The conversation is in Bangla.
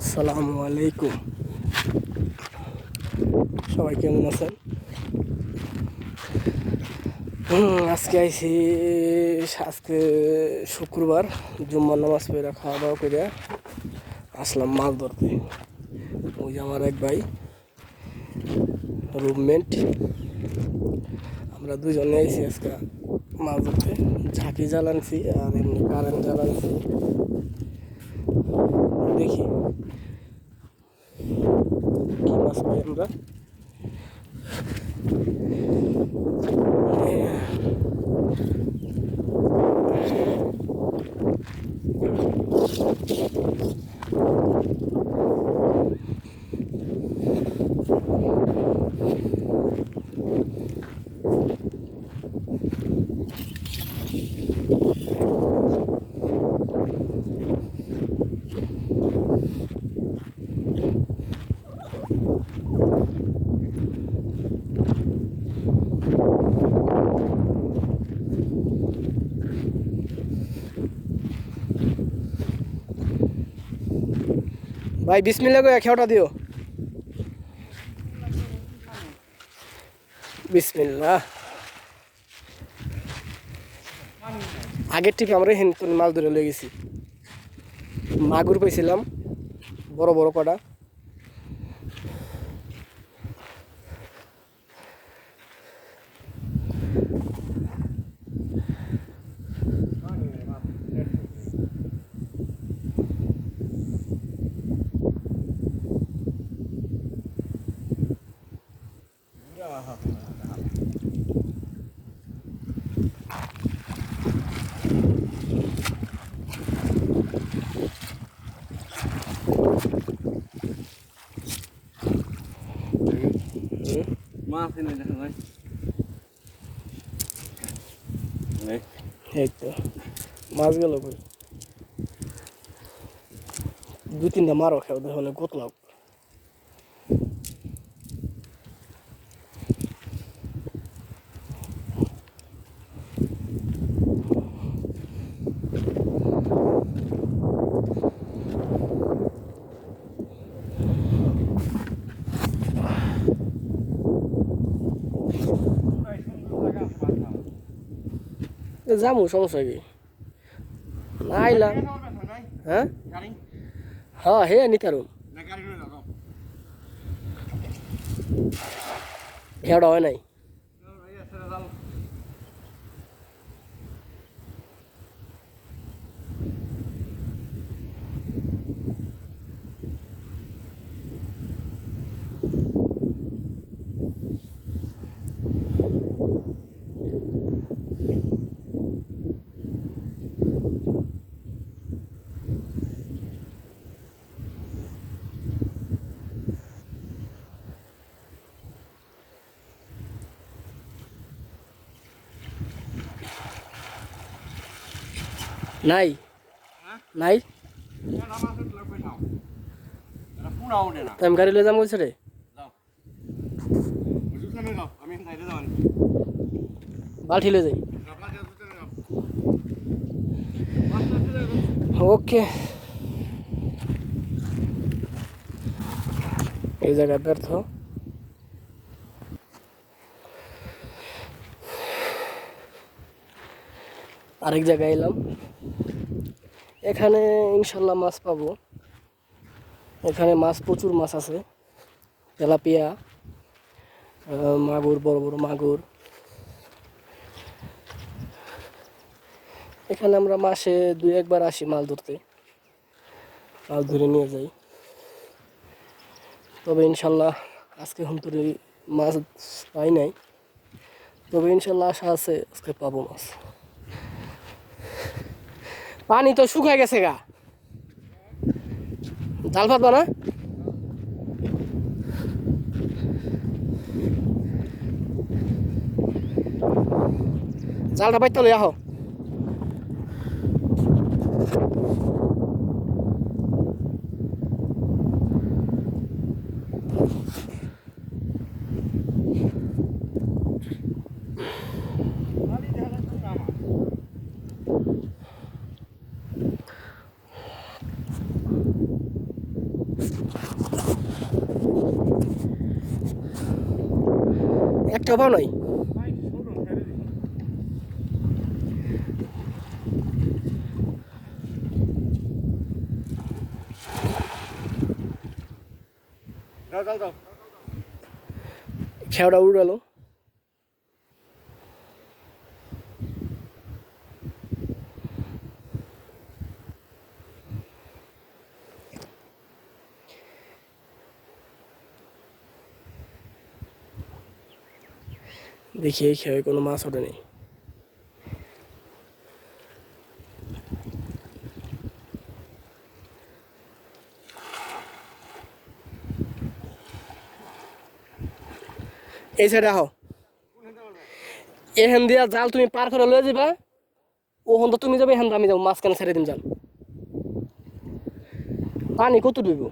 আসসালামু আলাইকুম। সবাই কেমন আছেন? আজকে শুক্রবার, জুম্মার নামাজ পড়ে খাওয়া দাওয়া করে আসলাম মাছ ধরতে। ওই যে আমার এক ভাই রুমমেট, আমরা দুজনে আইছি আজকে মাছ ধরতে। ঝাঁকি জ্বালানছি আর এমনি কারেন্ট জ্বালানছি। দেখি কি মাছ পাই আমরা। ভাই বিসমিল্লাহ করে খেয়াটা দিও। বিসমিল্লাহ। আগের টিপে আমরা হিন্দুন মাছ ধরে লেগেছি, মাগুর পেয়েছিলাম বড় বড় কটা। এই তো মাছ গেল কই, দু তিনটা মারো খেও দেখো না গোতলাও। যামু সমস্যা কি না আইলাম। হ্যাঁ হ্যাঁ হে নিতে পারুন, ভেড়া হয় নাই। নাই নাই আমি গাড়ি লয়ে যাম বলছে রে। বালটি লয়ে যাই। ওকে, এই জায়গায় ব্যর্থ। আরেক জায়গায় এলাম, এখানে ইনশাল্লাহ মাছ পাবো। এখানে মাছ প্রচুর মাছ আছে, তেলাপিয়া, মাগুর, বড় বড় মাগুর। এখানে আমরা মাসে 2-1 বার আসি মাছ ধরতে, মাছ ধরে নিয়ে যাই। তবে ইনশাল্লাহ আজকে হুমতুরি মাছ পাই নাই, তবে ইনশাল্লাহ আশা আছে আজকে পাবো মাছ। পানি তো শুকায় গেছে গা, জাল পাতবা না? জালটা পাইতে লই আহ। একটা পাও নাই খেওড়া উড়ালো দেখি এই খেয়ে কোনো মাছ ওঠে নেই এই সাইডে আহ এখান দিয়া জাল তুমি পার করে লয়ে যাবা ওখান তুমি যাবে এখান আমি যাবো মাঝখানে ছেড়ে দিন জাল পানি কত ডুবো